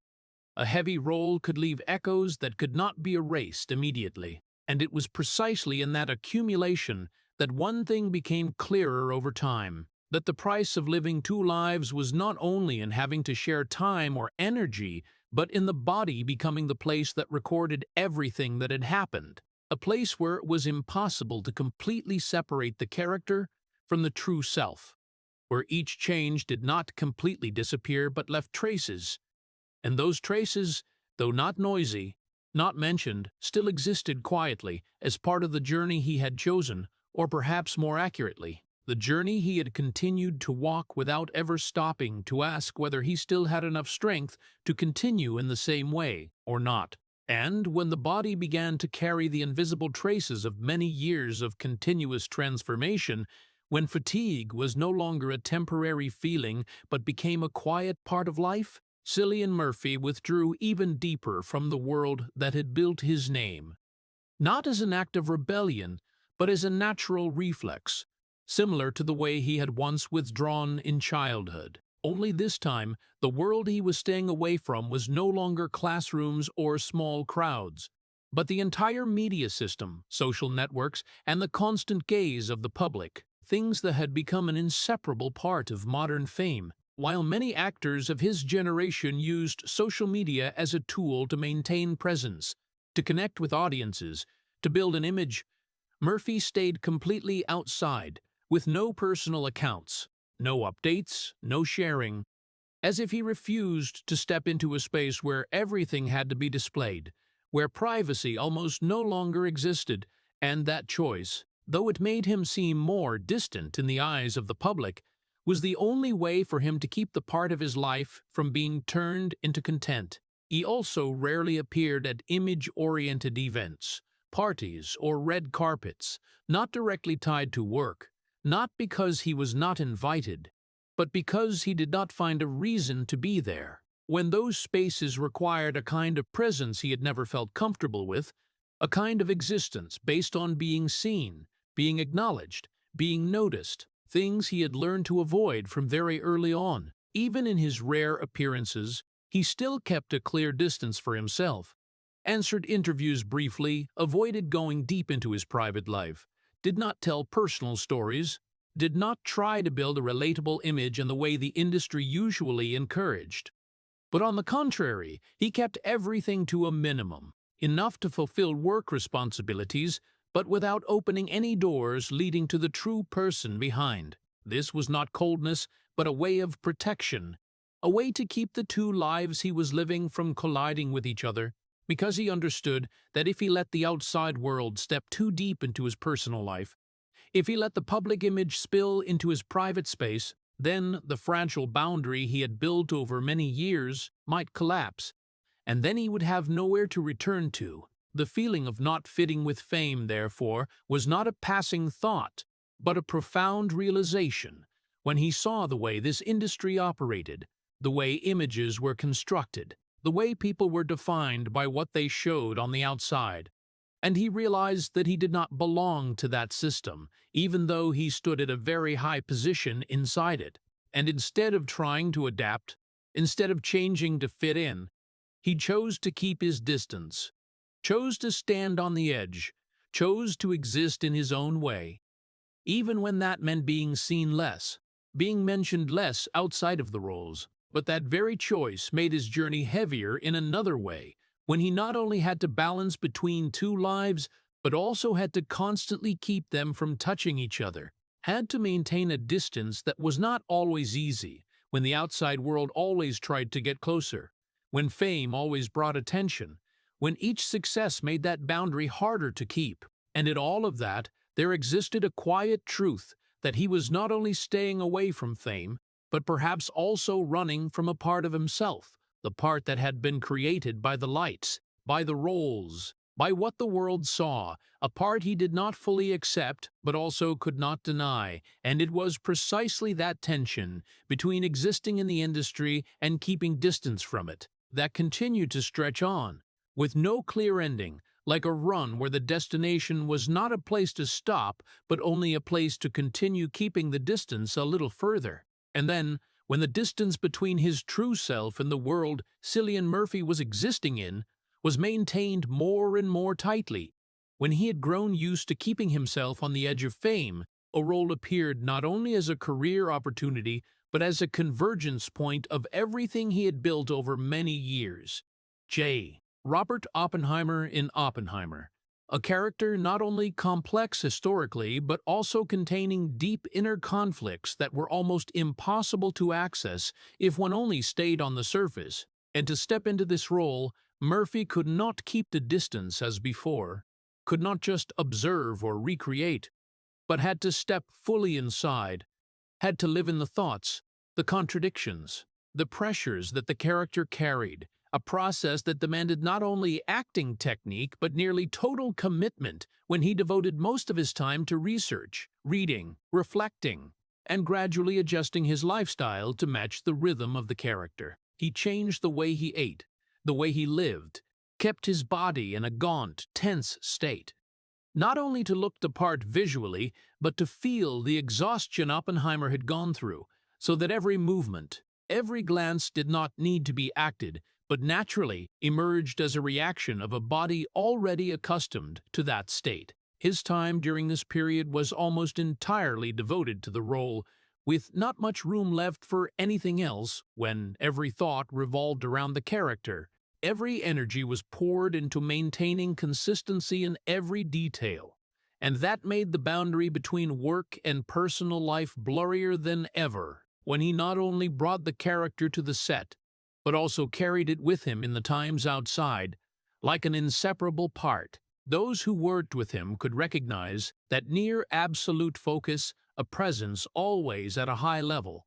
S1: A heavy role could leave echoes that could not be erased immediately. And it was precisely in that accumulation that one thing became clearer over time, that the price of living two lives was not only in having to share time or energy, but in the body becoming the place that recorded everything that had happened, a place where it was impossible to completely separate the character from the true self, where each change did not completely disappear but left traces, and those traces, though not noisy, not mentioned, still existed quietly as part of the journey he had chosen, or perhaps more accurately, the journey he had continued to walk without ever stopping to ask whether he still had enough strength to continue in the same way or not. And when the body began to carry the invisible traces of many years of continuous transformation, when fatigue was no longer a temporary feeling but became a quiet part of life, Cillian Murphy withdrew even deeper from the world that had built his name. Not as an act of rebellion, but as a natural reflex, similar to the way he had once withdrawn in childhood. Only this time, the world he was staying away from was no longer classrooms or small crowds, but the entire media system, social networks, and the constant gaze of the public, things that had become an inseparable part of modern fame. While many actors of his generation used social media as a tool to maintain presence, to connect with audiences, to build an image, Murphy stayed completely outside, with no personal accounts, no updates, no sharing, as if he refused to step into a space where everything had to be displayed, where privacy almost no longer existed, and that choice, though it made him seem more distant in the eyes of the public, was the only way for him to keep the part of his life from being turned into content. He also rarely appeared at image-oriented events, parties, or red carpets, not directly tied to work, not because he was not invited, but because he did not find a reason to be there. When those spaces required a kind of presence he had never felt comfortable with, a kind of existence based on being seen, being acknowledged, being noticed, things he had learned to avoid from very early on. Even in his rare appearances, he still kept a clear distance for himself, answered interviews briefly, avoided going deep into his private life, did not tell personal stories, did not try to build a relatable image in the way the industry usually encouraged. But on the contrary, he kept everything to a minimum, enough to fulfill work responsibilities, but without opening any doors leading to the true person behind. This was not coldness, but a way of protection, a way to keep the two lives he was living from colliding with each other, because he understood that if he let the outside world step too deep into his personal life, if he let the public image spill into his private space, then the fragile boundary he had built over many years might collapse, and then he would have nowhere to return to. The feeling of not fitting with fame, therefore, was not a passing thought, but a profound realization when he saw the way this industry operated, the way images were constructed, the way people were defined by what they showed on the outside. And he realized that he did not belong to that system, even though he stood at a very high position inside it. And instead of trying to adapt, instead of changing to fit in, he chose to keep his distance, chose to stand on the edge, chose to exist in his own way, even when that meant being seen less, being mentioned less outside of the roles. But that very choice made his journey heavier in another way, when he not only had to balance between two lives, but also had to constantly keep them from touching each other, had to maintain a distance that was not always easy, when the outside world always tried to get closer, when fame always brought attention, when each success made that boundary harder to keep. And in all of that, there existed a quiet truth that he was not only staying away from fame, but perhaps also running from a part of himself, the part that had been created by the lights, by the roles, by what the world saw, a part he did not fully accept but also could not deny. And it was precisely that tension between existing in the industry and keeping distance from it that continued to stretch on, with no clear ending, like a run where the destination was not a place to stop but only a place to continue keeping the distance a little further. And then, when the distance between his true self and the world Cillian Murphy was existing in was maintained more and more tightly, when he had grown used to keeping himself on the edge of fame, a role appeared not only as a career opportunity but as a convergence point of everything he had built over many years. J. Robert Oppenheimer in Oppenheimer, a character not only complex historically but also containing deep inner conflicts that were almost impossible to access if one only stayed on the surface. And to step into this role, Murphy could not keep the distance as before, could not just observe or recreate, but had to step fully inside, had to live in the thoughts, the contradictions, the pressures that the character carried, a process that demanded not only acting technique but nearly total commitment when he devoted most of his time to research, reading, reflecting, and gradually adjusting his lifestyle to match the rhythm of the character. He changed the way he ate, the way he lived, kept his body in a gaunt, tense state. Not only to look the part visually, but to feel the exhaustion Oppenheimer had gone through, so that every movement, every glance did not need to be acted, but naturally emerged as a reaction of a body already accustomed to that state. His time during this period was almost entirely devoted to the role, with not much room left for anything else when every thought revolved around the character. Every energy was poured into maintaining consistency in every detail, and that made the boundary between work and personal life blurrier than ever when he not only brought the character to the set, but also carried it with him in the times outside, like an inseparable part. Those who worked with him could recognize that near absolute focus, a presence always at a high level,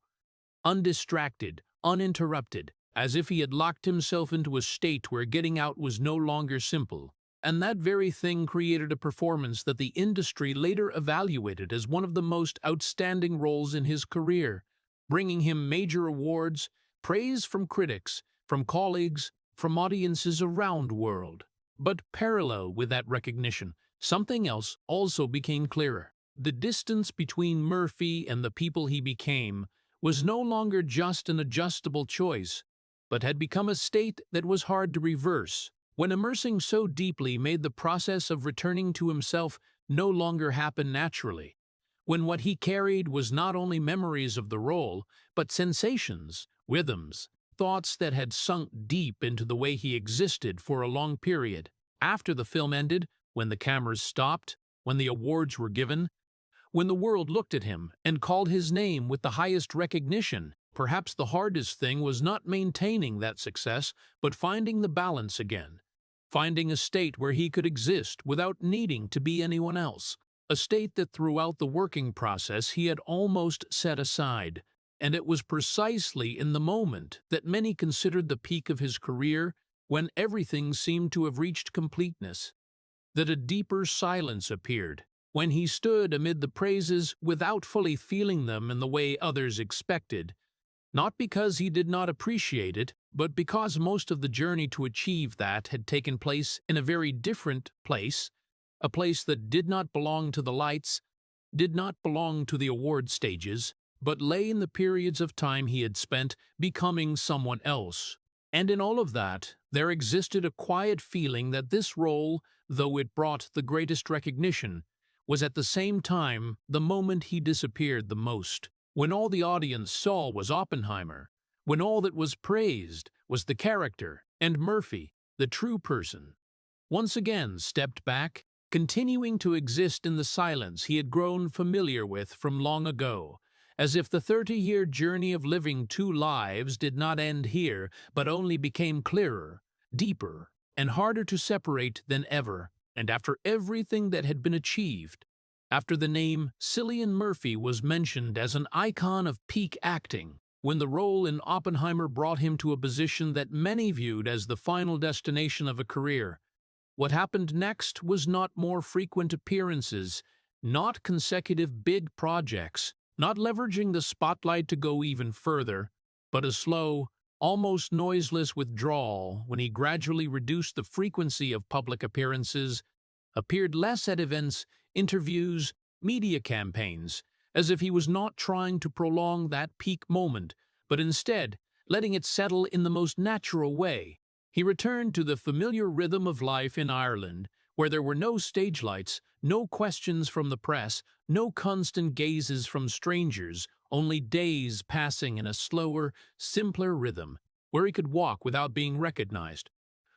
S1: undistracted, uninterrupted, as if he had locked himself into a state where getting out was no longer simple. And that very thing created a performance that the industry later evaluated as one of the most outstanding roles in his career, bringing him major awards, praise from critics, from colleagues, from audiences around the world. But parallel with that recognition, something else also became clearer. The distance between Murphy and the people he became was no longer just an adjustable choice, but had become a state that was hard to reverse. When immersing so deeply made the process of returning to himself no longer happen naturally, when what he carried was not only memories of the role, but sensations, rhythms, thoughts that had sunk deep into the way he existed for a long period. After the film ended, when the cameras stopped, when the awards were given, when the world looked at him and called his name with the highest recognition, perhaps the hardest thing was not maintaining that success, but finding the balance again, finding a state where he could exist without needing to be anyone else, a state that throughout the working process he had almost set aside. And it was precisely in the moment that many considered the peak of his career, when everything seemed to have reached completeness, that a deeper silence appeared, when he stood amid the praises without fully feeling them in the way others expected, not because he did not appreciate it, but because most of the journey to achieve that had taken place in a very different place, a place that did not belong to the lights, did not belong to the award stages, but lay in the periods of time he had spent becoming someone else. And in all of that, there existed a quiet feeling that this role, though it brought the greatest recognition, was at the same time the moment he disappeared the most. When all the audience saw was Oppenheimer, when all that was praised was the character, and Murphy, the true person, once again stepped back, continuing to exist in the silence he had grown familiar with from long ago, as if the 30-year journey of living two lives did not end here, but only became clearer, deeper, and harder to separate than ever. And after everything that had been achieved, after the name Cillian Murphy was mentioned as an icon of peak acting, when the role in Oppenheimer brought him to a position that many viewed as the final destination of a career, what happened next was not more frequent appearances, not consecutive big projects, not leveraging the spotlight to go even further, but a slow, almost noiseless withdrawal when he gradually reduced the frequency of public appearances, appeared less at events, interviews, media campaigns, as if he was not trying to prolong that peak moment, but instead letting it settle in the most natural way. He returned to the familiar rhythm of life in Ireland, where there were no stage lights, no questions from the press, no constant gazes from strangers, only days passing in a slower, simpler rhythm, where he could walk without being recognized,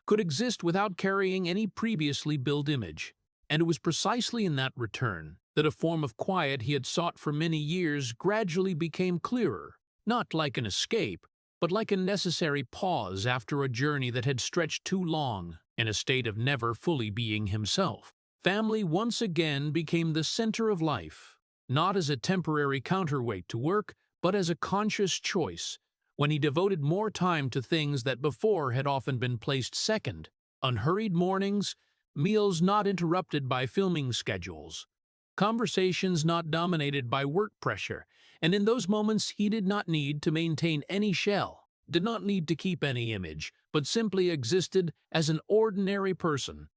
S1: could exist without carrying any previously built image. And it was precisely in that return that a form of quiet he had sought for many years gradually became clearer, not like an escape, but like a necessary pause after a journey that had stretched too long, in a state of never fully being himself. Family once again became the center of life, not as a temporary counterweight to work, but as a conscious choice, when he devoted more time to things that before had often been placed second: unhurried mornings, meals not interrupted by filming schedules, conversations not dominated by work pressure, and in those moments he did not need to maintain any shell, did not need to keep any image, but simply existed as an ordinary person,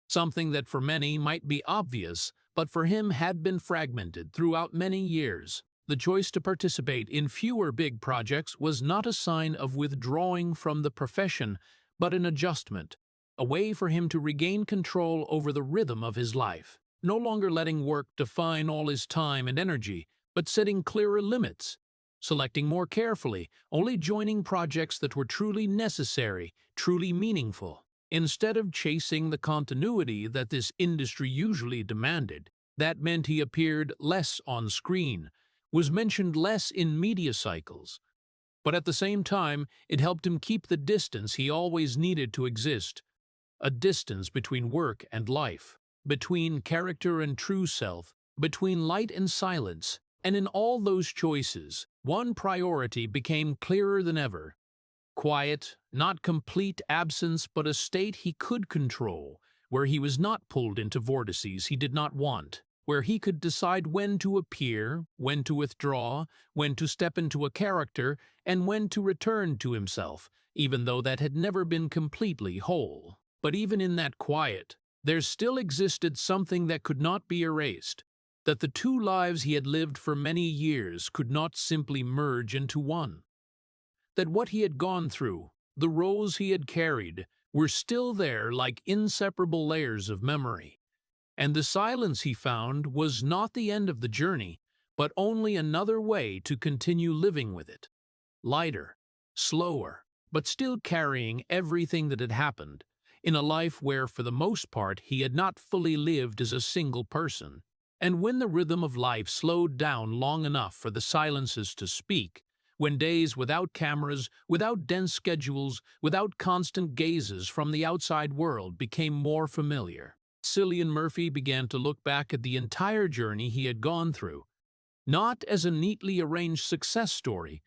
S1: something that for many might be obvious, but for him had been fragmented throughout many years. The choice to participate in fewer big projects was not a sign of withdrawing from the profession, but an adjustment, a way for him to regain control over the rhythm of his life, no longer letting work define all his time and energy, but setting clearer limits, selecting more carefully, only joining projects that were truly necessary, truly meaningful. Instead of chasing the continuity that this industry usually demanded, that meant he appeared less on screen, was mentioned less in media cycles. But at the same time, it helped him keep the distance he always needed to exist, a distance between work and life, between character and true self, between light and silence. And in all those choices, one priority became clearer than ever: quiet, not complete absence, but a state he could control, where he was not pulled into vortices he did not want, where he could decide when to appear, when to withdraw, when to step into a character, and when to return to himself, even though that had never been completely whole. But even in that quiet, there still existed something that could not be erased, that the two lives he had lived for many years could not simply merge into one, that what he had gone through, the roles he had carried, were still there like inseparable layers of memory. And the silence he found was not the end of the journey, but only another way to continue living with it. Lighter, slower, but still carrying everything that had happened, in a life where for the most part he had not fully lived as a single person. And when the rhythm of life slowed down long enough for the silences to speak, when days without cameras, without dense schedules, without constant gazes from the outside world became more familiar, Cillian Murphy began to look back at the entire journey he had gone through, not as a neatly arranged success story,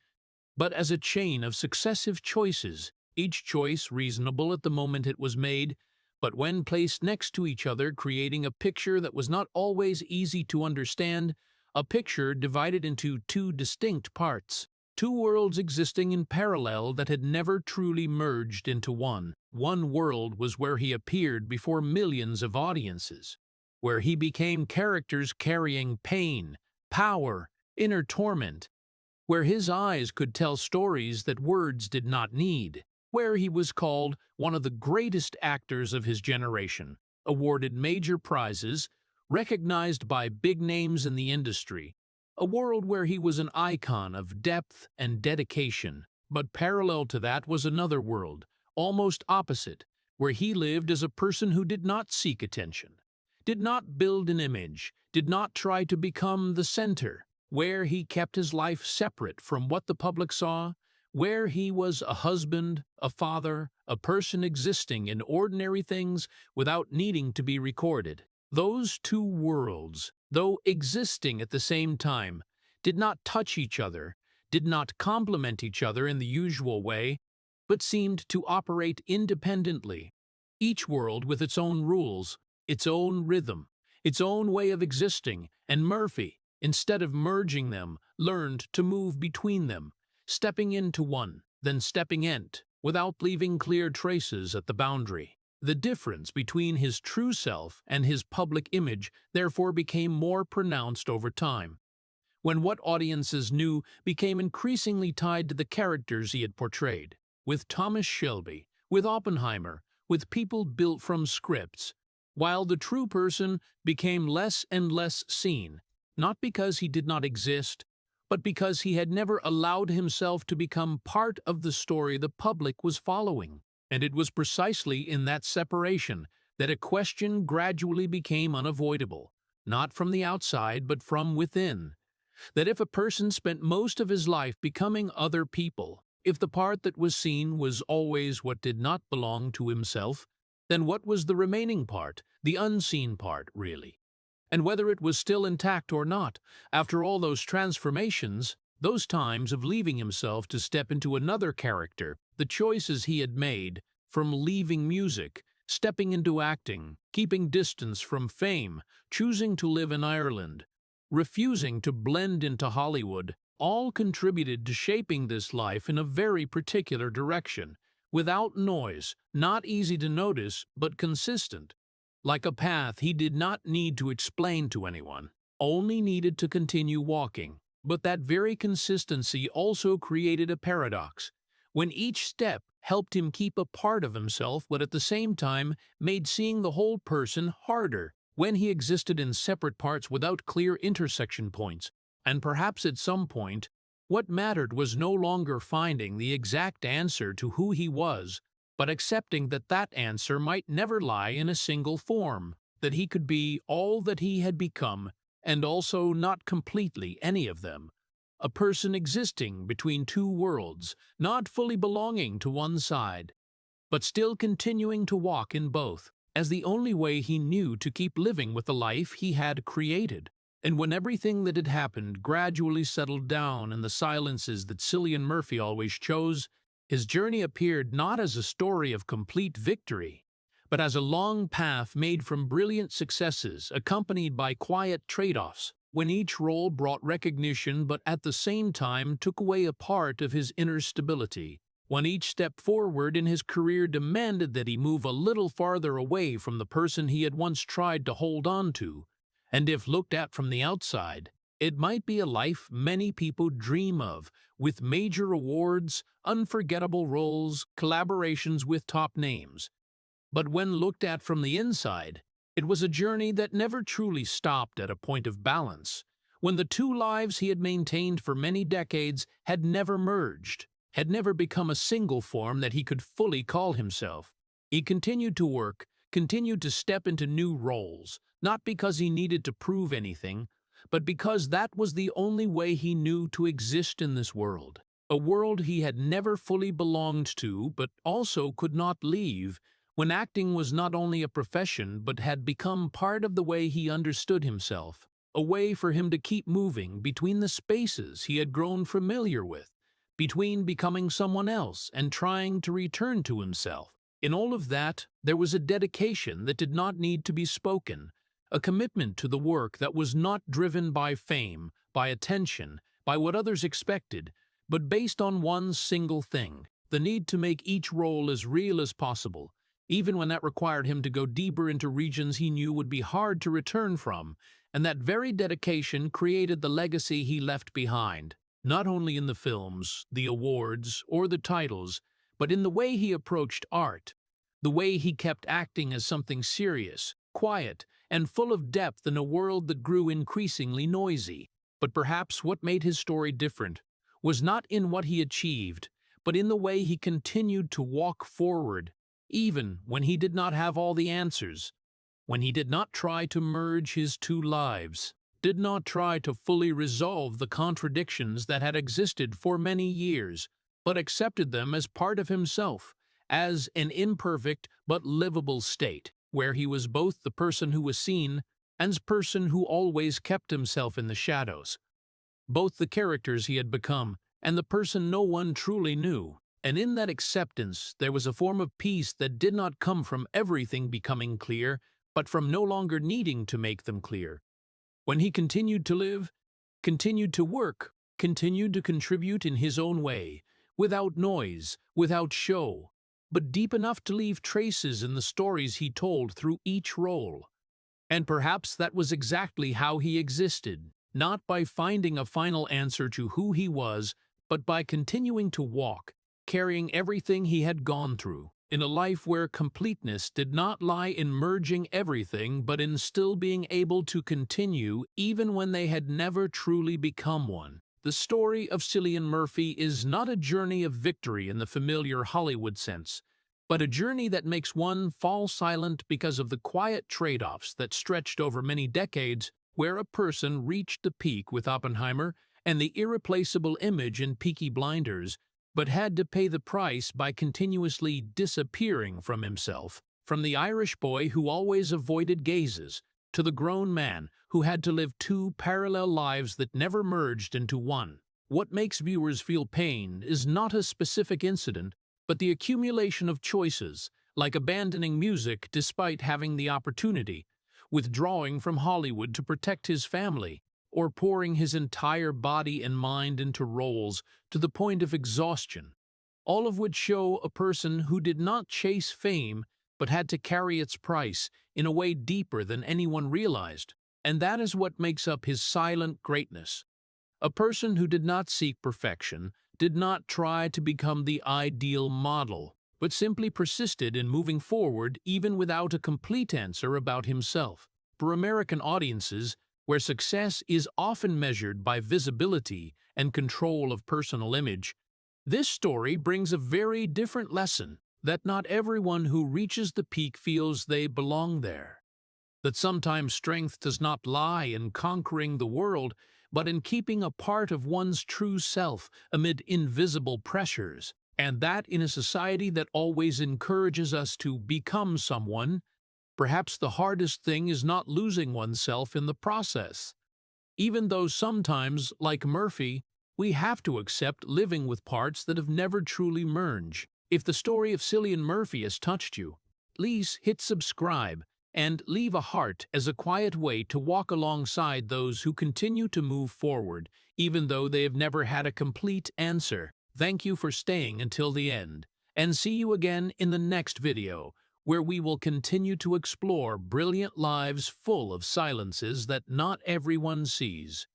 S1: but as a chain of successive choices, each choice reasonable at the moment it was made, but when placed next to each other creating a picture that was not always easy to understand, a picture divided into two distinct parts, two worlds existing in parallel that had never truly merged into one. One world was where he appeared before millions of audiences, where he became characters carrying pain, power, inner torment, where his eyes could tell stories that words did not need, where he was called one of the greatest actors of his generation, awarded major prizes, recognized by big names in the industry, a world where he was an icon of depth and dedication. But parallel to that was another world, almost opposite, where he lived as a person who did not seek attention, did not build an image, did not try to become the center, where he kept his life separate from what the public saw, where he was a husband, a father, a person existing in ordinary things without needing to be recorded. Those two worlds, though existing at the same time, did not touch each other, did not complement each other in the usual way, but seemed to operate independently, each world with its own rules, its own rhythm, its own way of existing, and Murphy, instead of merging them, learned to move between them, stepping into one, then stepping out, without leaving clear traces at the boundary. The difference between his true self and his public image therefore became more pronounced over time, when what audiences knew became increasingly tied to the characters he had portrayed. With Thomas Shelby, with Oppenheimer, with people built from scripts, while the true person became less and less seen, not because he did not exist, but because he had never allowed himself to become part of the story the public was following. And it was precisely in that separation that a question gradually became unavoidable, not from the outside but from within, that if a person spent most of his life becoming other people, If the part that was seen was always what did not belong to himself, then what was the remaining part, the unseen part, really? And whether it was still intact or not, after all those transformations, those times of leaving himself to step into another character, the choices he had made, from leaving music, stepping into acting, keeping distance from fame, choosing to live in Ireland, refusing to blend into Hollywood, all contributed to shaping this life in a very particular direction, without noise, not easy to notice, but consistent. Like a path he did not need to explain to anyone, only needed to continue walking. But that very consistency also created a paradox. When each step helped him keep a part of himself, but at the same time made seeing the whole person harder, when he existed in separate parts without clear intersection points. And perhaps at some point, what mattered was no longer finding the exact answer to who he was, but accepting that that answer might never lie in a single form, that he could be all that he had become, and also not completely any of them. A person existing between two worlds, not fully belonging to one side, but still continuing to walk in both, as the only way he knew to keep living with the life he had created. And when everything that had happened gradually settled down in the silences that Cillian Murphy always chose, his journey appeared not as a story of complete victory, but as a long path made from brilliant successes accompanied by quiet trade-offs, when each role brought recognition but at the same time took away a part of his inner stability, when each step forward in his career demanded that he move a little farther away from the person he had once tried to hold on to, and if looked at from the outside, it might be a life many people dream of, with major awards, unforgettable roles, collaborations with top names. But when looked at from the inside, it was a journey that never truly stopped at a point of balance, when the two lives he had maintained for many decades had never merged, had never become a single form that he could fully call himself. He continued to work, continued to step into new roles, not because he needed to prove anything, but because that was the only way he knew to exist in this world, a world he had never fully belonged to but also could not leave, when acting was not only a profession but had become part of the way he understood himself, a way for him to keep moving between the spaces he had grown familiar with, between becoming someone else and trying to return to himself. In all of that, there was a dedication that did not need to be spoken, a commitment to the work that was not driven by fame, by attention, by what others expected, but based on one single thing: the need to make each role as real as possible, even when that required him to go deeper into regions he knew would be hard to return from, and that very dedication created the legacy he left behind, not only in the films, the awards, or the titles, but in the way he approached art, the way he kept acting as something serious, quiet, and full of depth in a world that grew increasingly noisy. But perhaps what made his story different was not in what he achieved, but in the way he continued to walk forward, even when he did not have all the answers, when he did not try to merge his two lives, did not try to fully resolve the contradictions that had existed for many years, but accepted them as part of himself, as an imperfect but livable state, where he was both the person who was seen and the person who always kept himself in the shadows, both the characters he had become and the person no one truly knew. And in that acceptance there was a form of peace that did not come from everything becoming clear, but from no longer needing to make them clear. When he continued to live, continued to work, continued to contribute in his own way, without noise, without show, but deep enough to leave traces in the stories he told through each role. And perhaps that was exactly how he existed, not by finding a final answer to who he was, but by continuing to walk, carrying everything he had gone through, in a life where completeness did not lie in merging everything, but in still being able to continue even when they had never truly become one. The story of Cillian Murphy is not a journey of victory in the familiar Hollywood sense, but a journey that makes one fall silent because of the quiet trade-offs that stretched over many decades, where a person reached the peak with Oppenheimer and the irreplaceable image in Peaky Blinders, but had to pay the price by continuously disappearing from himself, from the Irish boy who always avoided gazes, to the grown man who had to live two parallel lives that never merged into one. What makes viewers feel pain is not a specific incident, but the accumulation of choices, like abandoning music despite having the opportunity, withdrawing from Hollywood to protect his family, or pouring his entire body and mind into roles to the point of exhaustion, all of which show a person who did not chase fame but had to carry its price in a way deeper than anyone realized. And that is what makes up his silent greatness. A person who did not seek perfection, did not try to become the ideal model, but simply persisted in moving forward even without a complete answer about himself. For American audiences, where success is often measured by visibility and control of personal image, this story brings a very different lesson: that not everyone who reaches the peak feels they belong there. That sometimes strength does not lie in conquering the world, but in keeping a part of one's true self amid invisible pressures, and that in a society that always encourages us to become someone, perhaps the hardest thing is not losing oneself in the process. Even though sometimes, like Murphy, we have to accept living with parts that have never truly merged. If the story of Cillian Murphy has touched you, please hit subscribe and leave a heart as a quiet way to walk alongside those who continue to move forward, even though they have never had a complete answer. Thank you for staying until the end, and see you again in the next video, where we will continue to explore brilliant lives full of silences that not everyone sees.